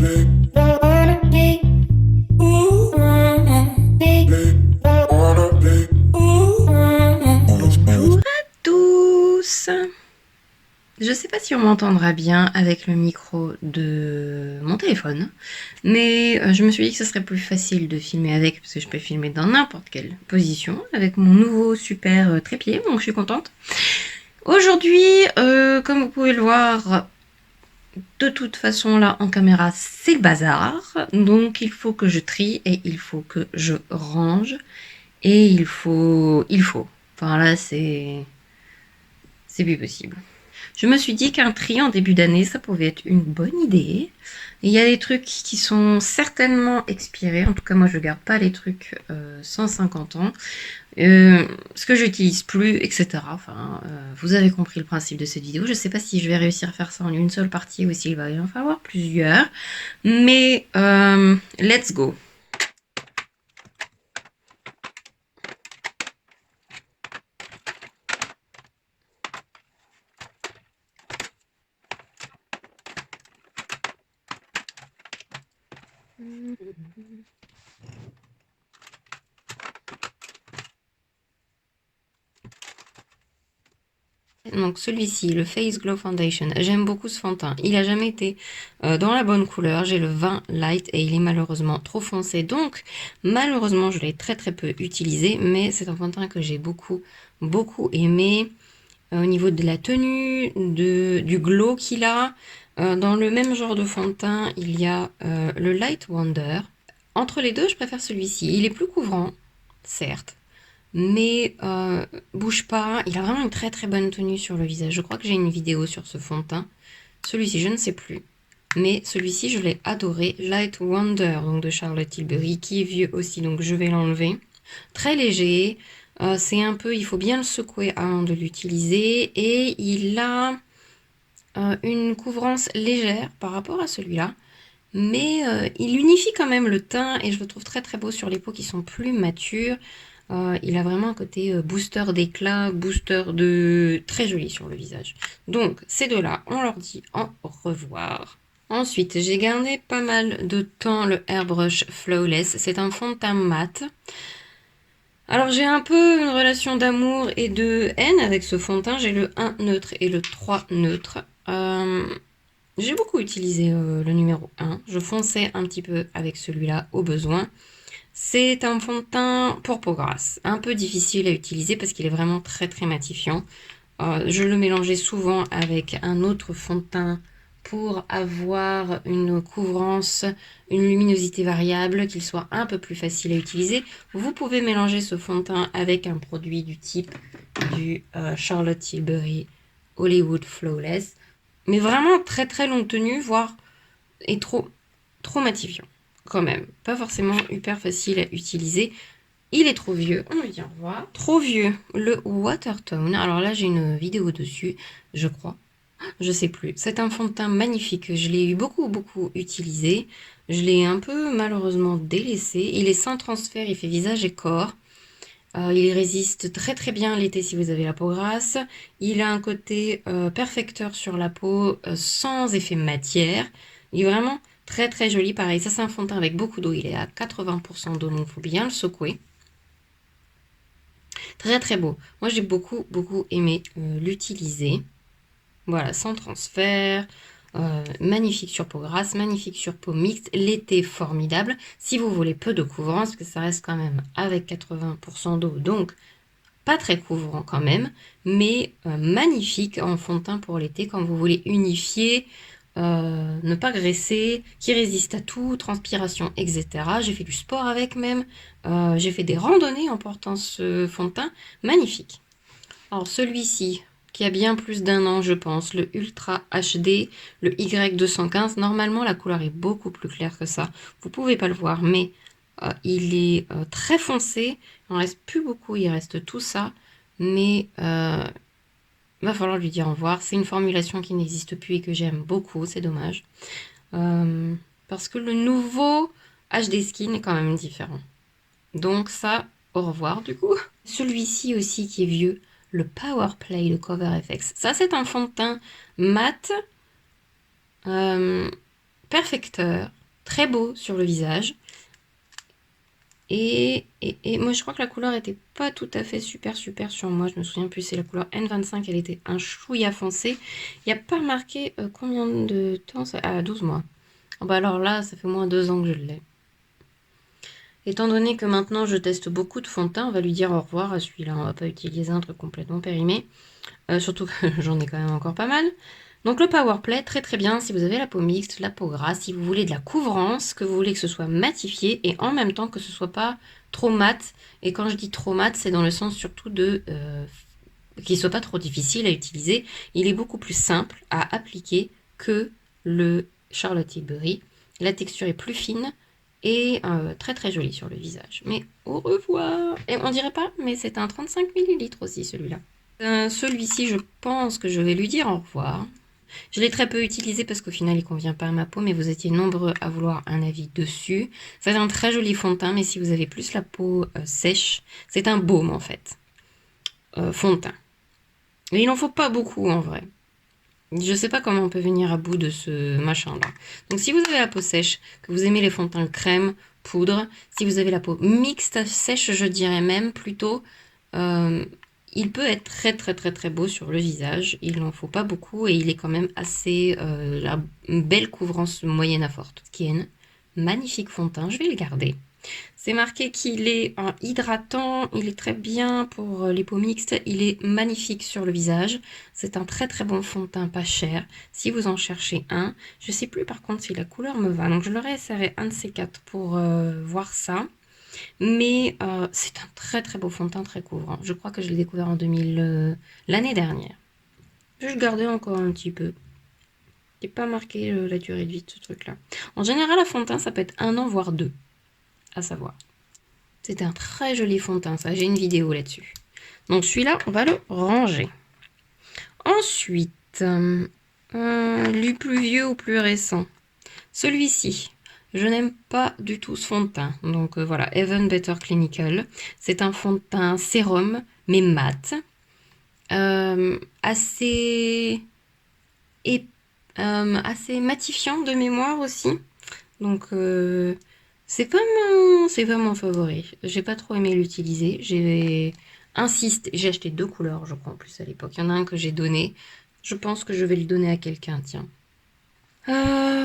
Bonjour à tous. Je sais pas si on m'entendra bien avec le micro de mon téléphone, mais je me suis dit que ce serait plus facile de filmer avec, parce que je peux filmer dans n'importe quelle position, avec mon nouveau super trépied, donc je suis contente. Aujourd'hui, comme vous pouvez le voir, de toute façon là en caméra c'est le bazar, donc il faut que je trie et il faut que je range et il faut, enfin là c'est plus possible. Je me suis dit qu'un tri en début d'année, ça pouvait être une bonne idée. Il y a des trucs qui sont certainement expirés. En tout cas, moi, je garde pas les trucs 150 ans. Ce que j'utilise plus, etc. Enfin, vous avez compris le principe de cette vidéo. Je sais pas si je vais réussir à faire ça en une seule partie ou s'il va y en falloir plusieurs. Mais let's go. Donc celui-ci, le Face Glow Foundation, j'aime beaucoup ce fond de teint. Il a jamais été dans la bonne couleur. J'ai le 20 Light et il est malheureusement trop foncé. Donc malheureusement, je l'ai très peu utilisé. Mais c'est un fond de teint que j'ai beaucoup aimé. Au niveau de la tenue, du glow qu'il a. Dans le même genre de fond de teint, il y a le Light Wonder. Entre les deux, je préfère celui-ci. Il est plus couvrant, certes, mais bouge pas. Il a vraiment une très bonne tenue sur le visage. Je crois que j'ai une vidéo sur ce fond de teint. Celui-ci, je ne sais plus. Mais celui-ci, je l'ai adoré. Light Wonder, donc de Charlotte Tilbury, qui est vieux aussi, donc je vais l'enlever. Très léger. C'est un peu, il faut bien le secouer avant de l'utiliser. Et il a une couvrance légère par rapport à celui-là. Mais il unifie quand même le teint et je le trouve très beau sur les peaux qui sont plus matures. Il a vraiment un côté booster d'éclat, booster de... très joli sur le visage. Donc ces deux-là, on leur dit au revoir. Ensuite, j'ai gardé pas mal de temps le Airbrush Flawless. C'est un fond de teint mat. Alors j'ai un peu une relation d'amour et de haine avec ce fond de teint. J'ai le 1 neutre et le 3 neutre. J'ai beaucoup utilisé le numéro 1. Je fonçais un petit peu avec celui-là au besoin. C'est un fond de teint pour peau grasse. Un peu difficile à utiliser parce qu'il est vraiment très matifiant. Je le mélangeais souvent avec un autre fond de teint pour avoir une couvrance, une luminosité variable, qu'il soit un peu plus facile à utiliser. Vous pouvez mélanger ce fond de teint avec un produit du type du Charlotte Tilbury Hollywood Flawless. Mais vraiment très longue tenue, voire et trop matifiant quand même. Pas forcément hyper facile à utiliser. Il est trop vieux, on lui dit au revoir. Trop vieux, le Watertone. Alors là, j'ai une vidéo dessus, je crois. Je sais plus. C'est un fond de teint magnifique. Je l'ai eu beaucoup utilisé. Je l'ai un peu malheureusement délaissé. Il est sans transfert, il fait visage et corps. Il résiste très bien l'été si vous avez la peau grasse. Il a un côté perfecteur sur la peau sans effet matière. Il est vraiment très joli. Pareil, ça c'est un fond de teint avec beaucoup d'eau. Il est à 80% d'eau, donc il faut bien le secouer. Très beau. Moi j'ai beaucoup aimé l'utiliser. Voilà, sans transfert. Magnifique sur peau grasse, magnifique sur peau mixte, l'été formidable. Si vous voulez peu de couvrance, parce que ça reste quand même avec 80% d'eau, donc pas très couvrant quand même, mais magnifique en fond de teint pour l'été quand vous voulez unifier, ne pas graisser, qui résiste à tout, transpiration, etc. J'ai fait du sport avec même, j'ai fait des randonnées en portant ce fond de teint, magnifique. Alors celui-ci, qui a bien plus d'1 an, je pense, le Ultra HD, le Y215. Normalement, la couleur est beaucoup plus claire que ça. Vous pouvez pas le voir, mais il est très foncé. Il en reste plus beaucoup, il reste tout ça. Mais va falloir lui dire au revoir. C'est une formulation qui n'existe plus et que j'aime beaucoup, c'est dommage. Parce que le nouveau HD Skin est quand même différent. Donc ça, au revoir du coup. Celui-ci aussi qui est vieux, le Power Play de Cover FX. Ça, c'est un fond de teint mat, perfecteur, très beau sur le visage. Et moi, je crois que la couleur était pas tout à fait super sur moi. Je me souviens plus, c'est la couleur N25, elle était un chouïa foncé. Il n'y a pas marqué combien de temps ça... Ah, 12 mois. Oh, bah alors là, ça fait au moins 2 ans que je l'ai. Étant donné que maintenant je teste beaucoup de fond de teint, on va lui dire au revoir à celui-là. On va pas utiliser un truc complètement périmé. Surtout que j'en ai quand même encore pas mal. Donc le Powerplay, très très bien si vous avez la peau mixte, la peau grasse, si vous voulez de la couvrance, que vous voulez que ce soit matifié et en même temps que ce soit pas trop mat. Et quand je dis trop mat, c'est dans le sens surtout de qu'il soit pas trop difficile à utiliser. Il est beaucoup plus simple à appliquer que le Charlotte Tilbury. La texture est plus fine et très très jolie sur le visage. Mais au revoir. Et on dirait pas, mais c'est un 35 ml aussi celui-là. Celui-ci, je pense que je vais lui dire au revoir. Je l'ai très peu utilisé parce qu'au final, il convient pas à ma peau, mais vous étiez nombreux à vouloir un avis dessus. C'est un très joli fond de teint, mais si vous avez plus la peau sèche, c'est un baume en fait. Fond de teint. Et il n'en faut pas beaucoup en vrai. Je sais pas comment on peut venir à bout de ce machin-là. Donc si vous avez la peau sèche, que vous aimez les fonds de teint crème, poudre, si vous avez la peau mixte sèche, je dirais même plutôt... il peut être très très très très beau sur le visage, il n'en faut pas beaucoup et il est quand même assez une belle couvrance moyenne à forte. Skin, magnifique fond de teint, je vais le garder. C'est marqué qu'il est hydratant, il est très bien pour les peaux mixtes, il est magnifique sur le visage. C'est un très très bon fond de teint pas cher, si vous en cherchez un. Je sais plus par contre si la couleur me va, donc je leur ai essayé un de ces quatre pour voir ça. Mais c'est un très très beau fond de teint, très couvrant. Je crois que je l'ai découvert en l'année dernière. Je vais le garder encore un petit peu. Il n'est pas marqué la durée de vie de ce truc-là. En général, un fond de teint, ça peut être 1 an, voire 2, à savoir. C'est un très joli fond de teint, ça. J'ai une vidéo là-dessus. Donc celui-là, on va le ranger. Ensuite, du plus vieux ou plus récent. Celui-ci. Je n'aime pas du tout ce fond de teint. Donc voilà, Even Better Clinical. C'est un fond de teint sérum, mais mat. Assez matifiant de mémoire aussi. Donc c'est pas mon favori. J'ai pas trop aimé l'utiliser. J'ai acheté 2 couleurs, je crois, en plus à l'époque. Il y en a un que j'ai donné. Je pense que je vais le donner à quelqu'un, tiens.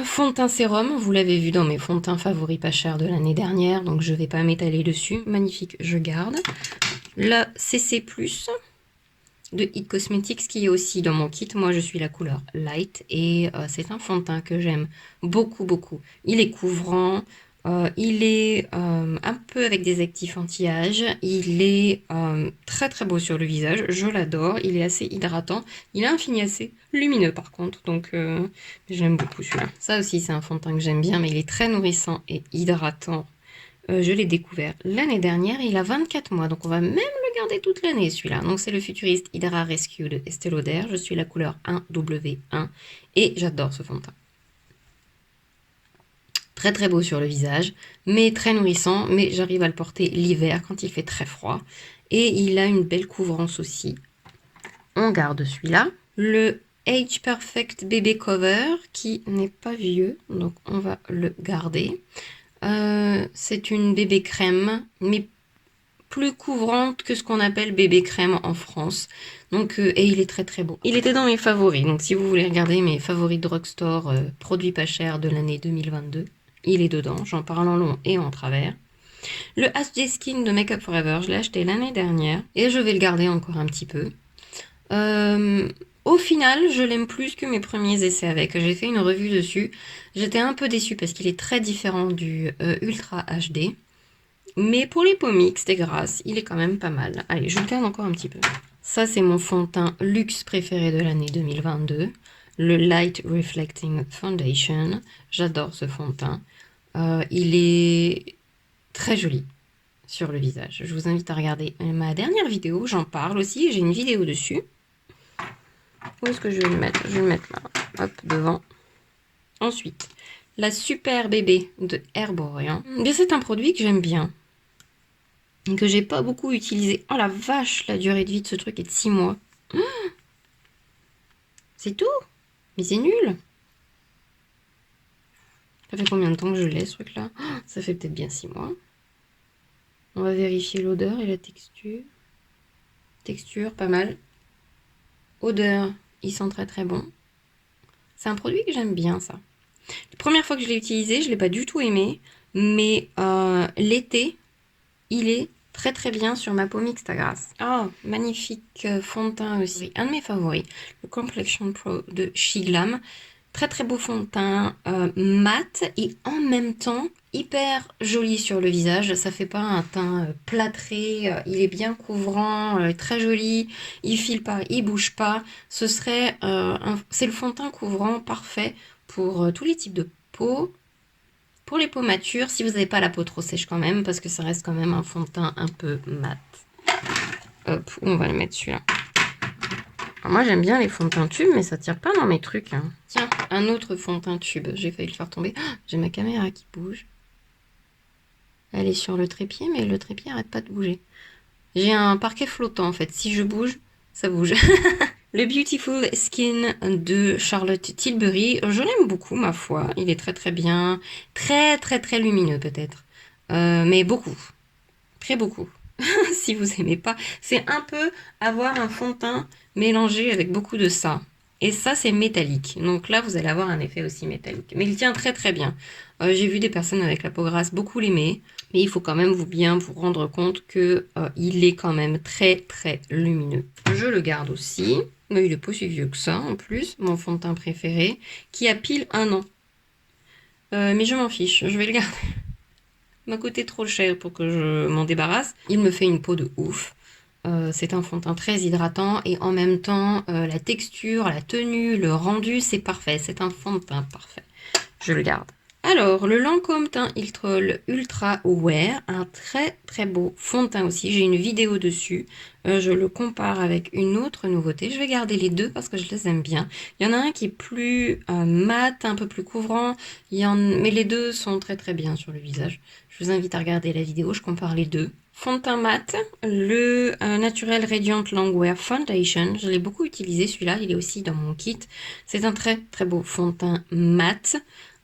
Fond de teint sérum, vous l'avez vu dans mes fonds de teint favoris pas chers de l'année dernière, donc je vais pas m'étaler dessus. Magnifique, je garde. La CC+, de It Cosmetics, qui est aussi dans mon kit. Moi, je suis la couleur Light, et c'est un fond de teint que j'aime beaucoup, beaucoup. Il est couvrant, il est un peu avec des actifs anti-âge, il est très très beau sur le visage, je l'adore, il est assez hydratant, il a un fini assez lumineux par contre, donc j'aime beaucoup celui-là. Ça aussi c'est un fond de teint que j'aime bien, mais il est très nourrissant et hydratant. Je l'ai découvert l'année dernière, il a 24 mois, donc on va même le garder toute l'année celui-là. Donc c'est le Futurist Hydra Rescue de Estée Lauder, je suis la couleur 1W1 et j'adore ce fond de teint. Très très beau sur le visage, mais très nourrissant, mais j'arrive à le porter l'hiver quand il fait très froid. Et il a une belle couvrance aussi. On garde celui-là. Le Age Perfect Baby Cover, qui n'est pas vieux, donc on va le garder. C'est une bébé crème, mais plus couvrante que ce qu'on appelle bébé crème en France. Donc, et il est très très beau. Il était dans mes favoris, donc si vous voulez regarder mes favoris drugstore, produits pas chers de l'année 2022, il est dedans, j'en parle en long et en travers. Le HD Skin de Make Up Forever, je l'ai acheté l'année dernière et je vais le garder encore un petit peu. Au final, je l'aime plus que mes premiers essais avec. J'ai fait une revue dessus. J'étais un peu déçue parce qu'il est très différent du Ultra HD. Mais pour les peaux mixtes et grasses, il est quand même pas mal. Allez, je le garde encore un petit peu. Ça, c'est mon fond de teint luxe préféré de l'année 2022. Le Light Reflecting Foundation. J'adore ce fond de teint. Il est très joli sur le visage. Je vous invite à regarder ma dernière vidéo. J'en parle aussi. J'ai une vidéo dessus. Où est-ce que je vais le mettre? Je vais le mettre là. Hop, devant. Ensuite, la Super Bébé de Herborian. C'est un produit que j'aime bien. Et que j'ai pas beaucoup utilisé. Oh la vache, la durée de vie de ce truc est de 6 mois. C'est tout? Mais c'est nul. Ça fait combien de temps que je l'ai ce truc-là? Ça fait peut-être bien 6 mois. On va vérifier l'odeur et la texture. Texture, pas mal. Odeur, il sent très très bon. C'est un produit que j'aime bien, ça. La première fois que je l'ai utilisé, je ne l'ai pas du tout aimé. Mais l'été, il est très très bien sur ma peau mixte à grasse. Oh, magnifique fond de teint aussi. Un de mes favoris, le Complexion Pro de Shiglam. Très très beau fond de teint mat et en même temps hyper joli sur le visage. Ça fait pas un teint plâtré, il est bien couvrant, très joli, il file pas, il bouge pas. Ce serait c'est le fond de teint couvrant parfait pour tous les types de peau. Pour les peaux matures, si vous n'avez pas la peau trop sèche quand même, parce que ça reste quand même un fond de teint un peu mat. Hop, on va le mettre celui-là. Alors moi j'aime bien les fonds de teint tubes, mais ça tire pas dans mes trucs. Hein. Tiens, un autre fond de teint tube. J'ai failli le faire tomber. Oh, j'ai ma caméra qui bouge. Elle est sur le trépied, mais le trépied arrête pas de bouger. J'ai un parquet flottant en fait. Si je bouge, ça bouge. Le Beautiful Skin de Charlotte Tilbury, je l'aime beaucoup ma foi. Il est très très bien. Très très très lumineux peut-être. Mais beaucoup. Très beaucoup. Si vous aimez pas. C'est un peu avoir un fond de teint mélangé avec beaucoup de ça. Et ça, c'est métallique. Donc là, vous allez avoir un effet aussi métallique. Mais il tient très très bien. J'ai vu des personnes avec la peau grasse beaucoup l'aimer. Mais il faut quand même bien vous rendre compte que il est quand même très très lumineux. Je le garde aussi. Mais il est pas si vieux que ça en plus. Mon fond de teint préféré. Qui a pile 1 an. Mais je m'en fiche. Je vais le garder. M'a coûté trop cher pour que je m'en débarrasse. Il me fait une peau de ouf. C'est un fond de teint très hydratant et en même temps, la texture, la tenue, le rendu, c'est parfait. C'est un fond de teint parfait. Je le garde. Alors, le Lancôme Teint Iltrol Ultra Wear, un très très beau fond de teint aussi. J'ai une vidéo dessus. Je le compare avec une autre nouveauté. Je vais garder les deux parce que je les aime bien. Il y en a un qui est plus mat, un peu plus couvrant. Mais les deux sont très très bien sur le visage. Je vous invite à regarder la vidéo. Je compare les deux. Fond de teint mat, le Naturel Radiant Longwear Foundation. Je l'ai beaucoup utilisé celui-là. Il est aussi dans mon kit. C'est un très très beau fond de teint mat.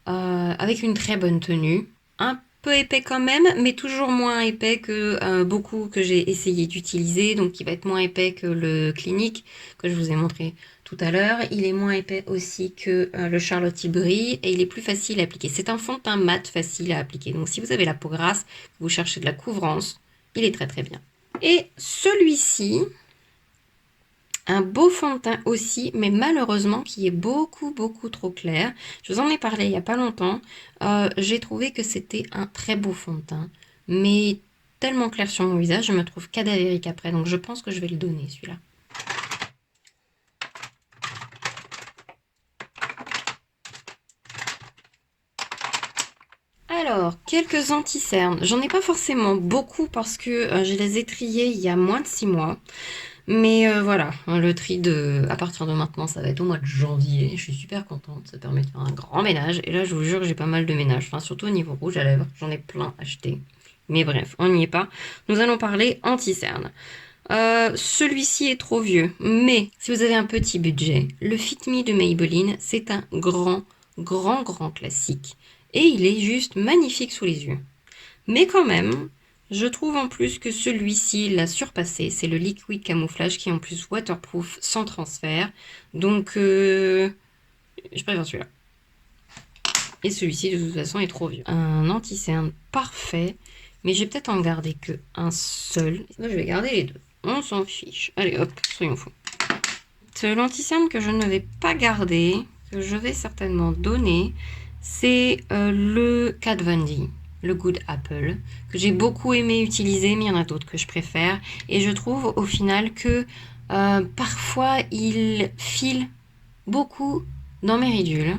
Avec une très bonne tenue, un peu épais quand même, mais toujours moins épais que beaucoup que j'ai essayé d'utiliser, donc il va être moins épais que le Clinique que je vous ai montré tout à l'heure. Il est moins épais aussi que le Charlotte Tilbury et il est plus facile à appliquer. C'est un fond de teint mat facile à appliquer, donc si vous avez la peau grasse, vous cherchez de la couvrance, il est très très bien. Et celui-ci, un beau fond de teint aussi, mais malheureusement qui est beaucoup beaucoup trop clair. Je vous en ai parlé il n'y a pas longtemps. J'ai trouvé que c'était un très beau fond de teint, mais tellement clair sur mon visage, je me trouve cadavérique après. Donc je pense que je vais le donner celui-là. Alors, quelques anti-cernes. J'en ai pas forcément beaucoup parce que je les ai triés il y a moins de 6 mois. Mais voilà, le tri à partir de maintenant, ça va être au mois de janvier. Je suis super contente, ça permet de faire un grand ménage. Et là, je vous jure, j'ai pas mal de ménage, enfin, surtout au niveau rouge à lèvres. J'en ai plein acheté. Mais bref, on n'y est pas. Nous allons parler anti-cerne. Celui-ci est trop vieux, mais si vous avez un petit budget, le Fit Me de Maybelline, c'est un grand classique. Et il est juste magnifique sous les yeux. Mais quand même, je trouve en plus que celui-ci l'a surpassé. C'est le Liquid Camouflage qui est en plus waterproof sans transfert. Donc, je préfère celui-là. Et celui-ci, de toute façon, est trop vieux. Un anti-cerne parfait. Mais je vais peut-être en garder que un seul. Moi, je vais garder les deux. On s'en fiche. Allez, hop, soyons fous. L'anti-cerne que je ne vais pas garder, que je vais certainement donner, c'est le Kat Von D, le Good Apple, que j'ai beaucoup aimé utiliser, mais il y en a d'autres que je préfère. Et je trouve au final que parfois il file beaucoup dans mes ridules.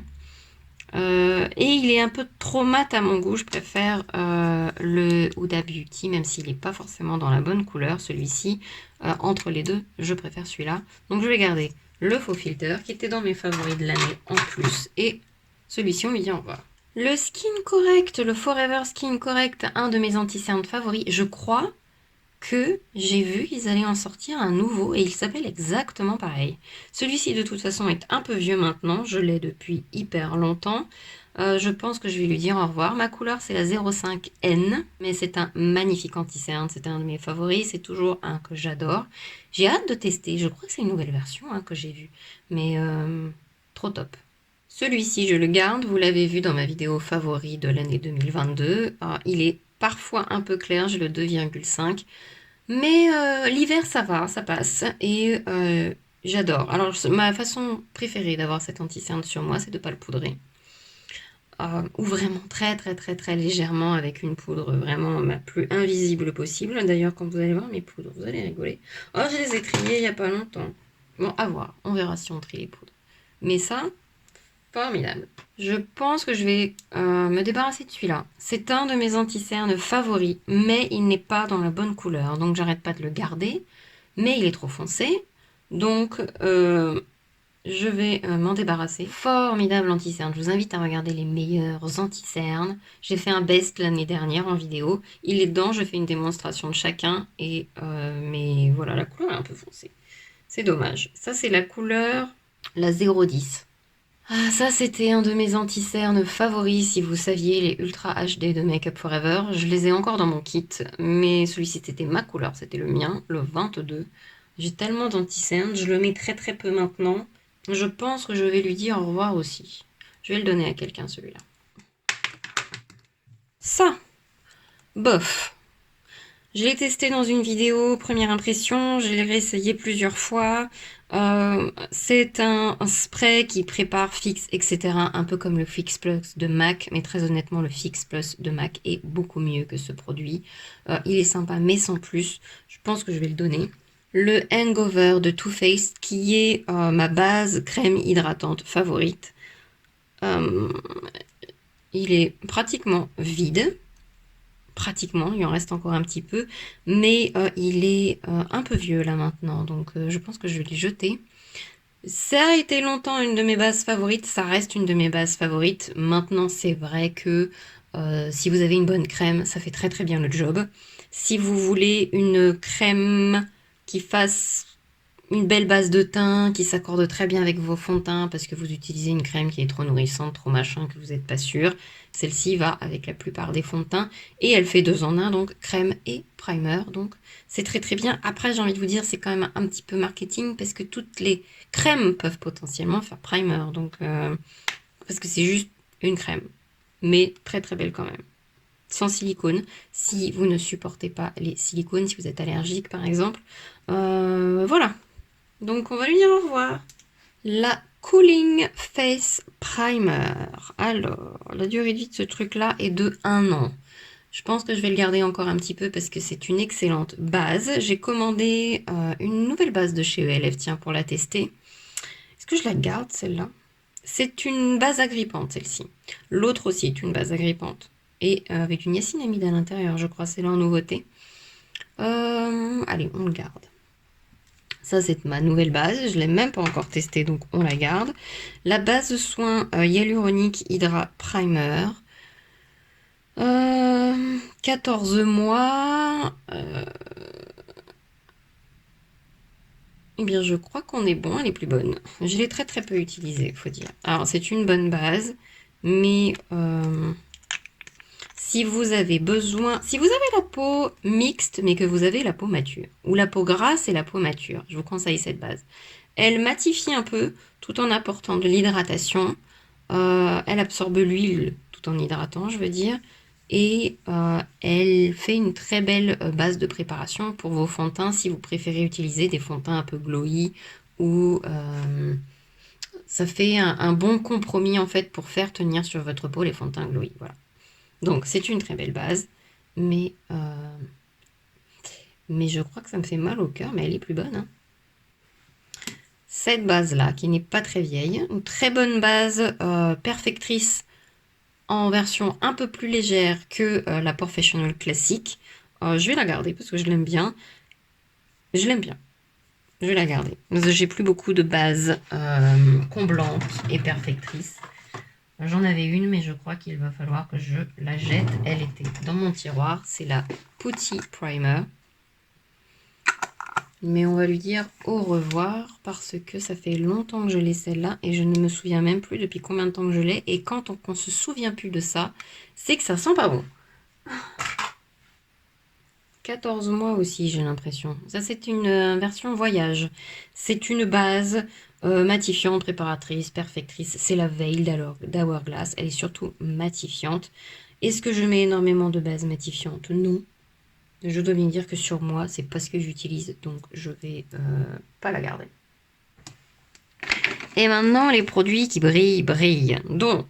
Et il est un peu trop mat à mon goût. Je préfère le Huda Beauty, même s'il n'est pas forcément dans la bonne couleur. Celui-ci, entre les deux, je préfère celui-là. Donc je vais garder le faux filter qui était dans mes favoris de l'année en plus. Et celui-ci, on lui dit au revoir. Le Skin Correct, le Forever Skin Correct, un de mes anti-cernes favoris. Je crois que j'ai vu qu'ils allaient en sortir un nouveau et il s'appelle exactement pareil. Celui-ci de toute façon est un peu vieux maintenant, je l'ai depuis hyper longtemps. Je pense que je vais lui dire au revoir. Ma couleur, c'est la 05N, mais c'est un magnifique anti-cerne. C'est un de mes favoris. C'est toujours un que j'adore. J'ai hâte de tester. Je crois que c'est une nouvelle version que j'ai vue, mais trop top. Celui-ci, je le garde. Vous l'avez vu dans ma vidéo favori de l'année 2022. Il est parfois un peu clair. J'ai le 2,5. Mais l'hiver, ça va, ça passe. Et j'adore. Alors, ma façon préférée d'avoir cet anti-cerne sur moi, c'est de ne pas le poudrer. Ou vraiment très très très très légèrement avec une poudre vraiment la plus invisible possible. D'ailleurs, quand vous allez voir mes poudres, vous allez rigoler. Oh, je les ai triées il n'y a pas longtemps. Bon, à voir. On verra si on trie les poudres. Mais ça, formidable. Je pense que je vais me débarrasser de celui-là. C'est un de mes anti-cernes favoris, mais il n'est pas dans la bonne couleur. Donc, j'arrête pas de le garder. Mais il est trop foncé. Donc, je vais m'en débarrasser. Formidable anti-cerne. Je vous invite à regarder les meilleurs anti-cernes. J'ai fait un best l'année dernière en vidéo. Il est dedans, je fais une démonstration de chacun. Mais voilà, la couleur est un peu foncée. C'est dommage. Ça, c'est la couleur, la 010. Ah, ça, c'était un de mes anti-cernes favoris, si vous saviez, les Ultra HD de Make Up Forever. Je les ai encore dans mon kit, mais celui-ci, c'était ma couleur, c'était le mien, le 22. J'ai tellement d'anti-cernes, je le mets très très peu maintenant. Je pense que je vais lui dire au revoir aussi. Je vais le donner à quelqu'un, celui-là. Ça, bof. Je l'ai testé dans une vidéo, première impression, je l'ai réessayé plusieurs fois. C'est un spray qui prépare fixe, etc. Un peu comme le Fix Plus de MAC, mais très honnêtement, le Fix Plus de MAC est beaucoup mieux que ce produit. Il est sympa, mais sans plus. Je pense que je vais le donner. Le Hangover de Too Faced, qui est ma base crème hydratante favorite. Il est pratiquement vide. Pratiquement, il en reste encore un petit peu, mais il est un peu vieux là maintenant, donc je pense que je vais les jeter. Ça a été longtemps une de mes bases favorites, ça reste une de mes bases favorites. Maintenant, c'est vrai que si vous avez une bonne crème, ça fait très très bien le job. Si vous voulez une crème qui fasse une belle base de teint, qui s'accorde très bien avec vos fonds de teint parce que vous utilisez une crème qui est trop nourrissante, trop machin, que vous n'êtes pas sûr. Celle-ci va avec la plupart des fonds de teint et elle fait 2 en 1, donc crème et primer. Donc c'est très très bien. Après, j'ai envie de vous dire, c'est quand même un petit peu marketing parce que toutes les crèmes peuvent potentiellement faire primer. Donc, parce que c'est juste une crème, mais très très belle quand même. Sans silicone, si vous ne supportez pas les silicones, si vous êtes allergique par exemple. Voilà. Donc on va lui dire au revoir. La Cooling Face Primer. Alors, la durée de vie de ce truc-là est de 1 an. Je pense que je vais le garder encore un petit peu parce que c'est une excellente base. J'ai commandé une nouvelle base de chez ELF, tiens, pour la tester. Est-ce que je la garde, celle-là? C'est une base agrippante, celle-ci. L'autre aussi est une base agrippante. Et avec une niacinamide à l'intérieur, je crois, c'est là en nouveauté. Allez, on le garde. Ça, c'est ma nouvelle base. Je ne l'ai même pas encore testée, donc on la garde. La base de soins Hyaluronic Hydra Primer. 14 mois. Eh bien, je crois qu'on est bon. Elle est plus bonne. Je l'ai très très peu utilisée, faut dire. Alors, c'est une bonne base, mais si vous avez besoin, si vous avez la peau mixte, mais que vous avez la peau mature, ou la peau grasse et la peau mature, je vous conseille cette base. Elle matifie un peu, tout en apportant de l'hydratation. Elle absorbe l'huile, tout en hydratant, je veux dire. Et elle fait une très belle base de préparation pour vos fonds de teint, si vous préférez utiliser des fonds de teint un peu glowy, ou ça fait un bon compromis, en fait, pour faire tenir sur votre peau les fonds de teint glowy, voilà. Donc, c'est une très belle base, mais je crois que ça me fait mal au cœur, mais elle est plus bonne. Hein. Cette base-là, qui n'est pas très vieille, une très bonne base perfectrice en version un peu plus légère que la Professional classique. Je vais la garder parce que je l'aime bien. Je l'aime bien. Je vais la garder. J'ai plus beaucoup de bases comblantes et perfectrices. J'en avais une, mais je crois qu'il va falloir que je la jette. Elle était dans mon tiroir. C'est la Putty Primer. Mais on va lui dire au revoir parce que ça fait longtemps que je l'ai celle-là et je ne me souviens même plus depuis combien de temps que je l'ai. Et quand on se souvient plus de ça, c'est que ça sent pas bon. 14 mois aussi, j'ai l'impression. Ça, c'est une version voyage. C'est une base matifiante, préparatrice, perfectrice. C'est la Veil d'Hourglass. Elle est surtout matifiante. Est-ce que je mets énormément de bases matifiantes? Non. Je dois bien dire que sur moi, c'est pas ce que j'utilise, donc je vais pas la garder. Et maintenant, les produits qui brillent. Donc,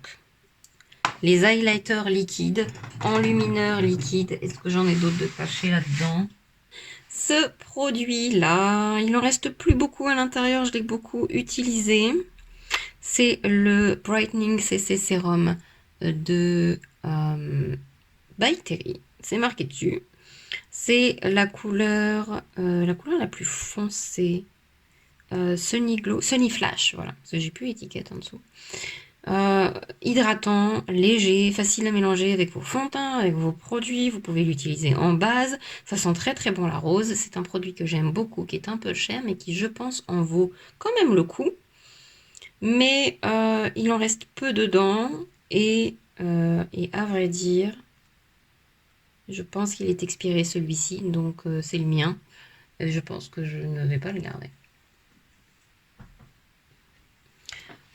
les highlighters liquides, enlumineurs liquides. Est-ce que j'en ai d'autres de cachés là-dedans? Ce produit-là, il en reste plus beaucoup à l'intérieur, je l'ai beaucoup utilisé. C'est le Brightening CC Serum de By Terry. C'est marqué dessus. C'est la couleur la plus foncée. Sunny Glow, Sunny Flash, voilà, parce que j'ai plus étiquette en dessous. Hydratant, léger, facile à mélanger avec vos fonds de teint, avec vos produits. Vous pouvez l'utiliser en base. Ça sent très très bon la rose. C'est un produit que j'aime beaucoup, qui est un peu cher, mais qui, je pense, en vaut quand même le coup. Mais il en reste peu dedans. Et à vrai dire, je pense qu'il est expiré celui-ci, donc c'est le mien. Et je pense que je ne vais pas le garder.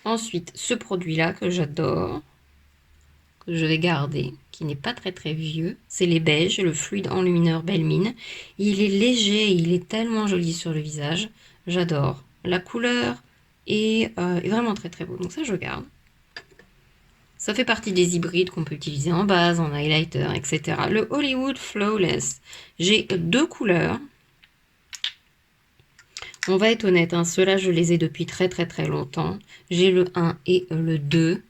Ensuite, ce produit-là que j'adore, que je vais garder, qui n'est pas très très vieux, c'est les beiges, le fluide enlumineur Belle Mine. Il est léger, il est tellement joli sur le visage. J'adore. La couleur est vraiment très très beau, donc ça je garde. Ça fait partie des hybrides qu'on peut utiliser en base, en highlighter, etc. Le Hollywood Flawless, j'ai deux couleurs. On va être honnête, hein, ceux-là, je les ai depuis très très très longtemps. J'ai le 1 et le 2.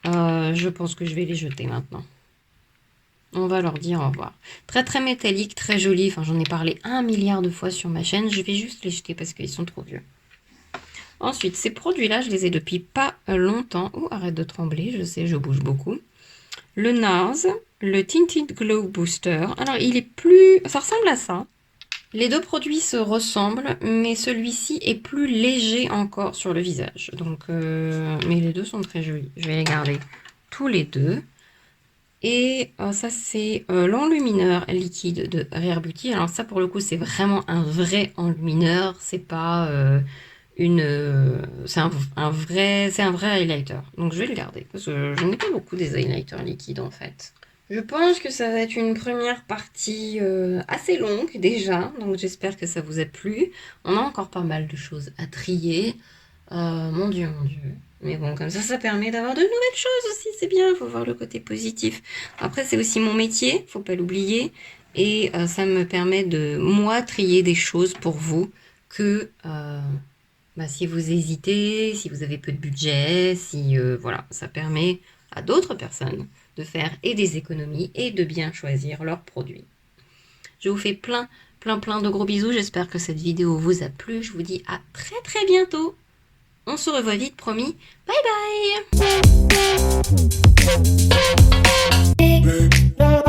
Je pense que je vais les jeter maintenant. On va leur dire au revoir. Très très métallique, très joli. Enfin, j'en ai parlé 1 milliard de fois sur ma chaîne. Je vais juste les jeter parce qu'ils sont trop vieux. Ensuite, ces produits-là, je les ai depuis pas longtemps. Oh, arrête de trembler, je sais, je bouge beaucoup. Le NARS, le Tinted Glow Booster. Alors, il est plus... Ça ressemble à ça. Les deux produits se ressemblent, mais celui-ci est plus léger encore sur le visage. Donc, mais les deux sont très jolis. Je vais les garder tous les deux. Et ça, c'est l'enlumineur liquide de Rare Beauty. Alors ça, pour le coup, c'est vraiment un vrai enlumineur. C'est pas c'est un vrai highlighter. Donc je vais le garder parce que je n'ai pas beaucoup des highlighters liquides en fait. Je pense que ça va être une première partie assez longue déjà, donc j'espère que ça vous a plu. On a encore pas mal de choses à trier. Mon Dieu, mon Dieu. Mais bon, comme ça permet d'avoir de nouvelles choses aussi, c'est bien, il faut voir le côté positif. Après, c'est aussi mon métier, faut pas l'oublier. Et ça me permet de, moi, trier des choses pour vous que... si vous hésitez, si vous avez peu de budget, si voilà, ça permet à d'autres personnes de faire et des économies et de bien choisir leurs produits. Je vous fais plein de gros bisous. J'espère que cette vidéo vous a plu. Je vous dis à très très bientôt. On se revoit vite, promis. Bye bye.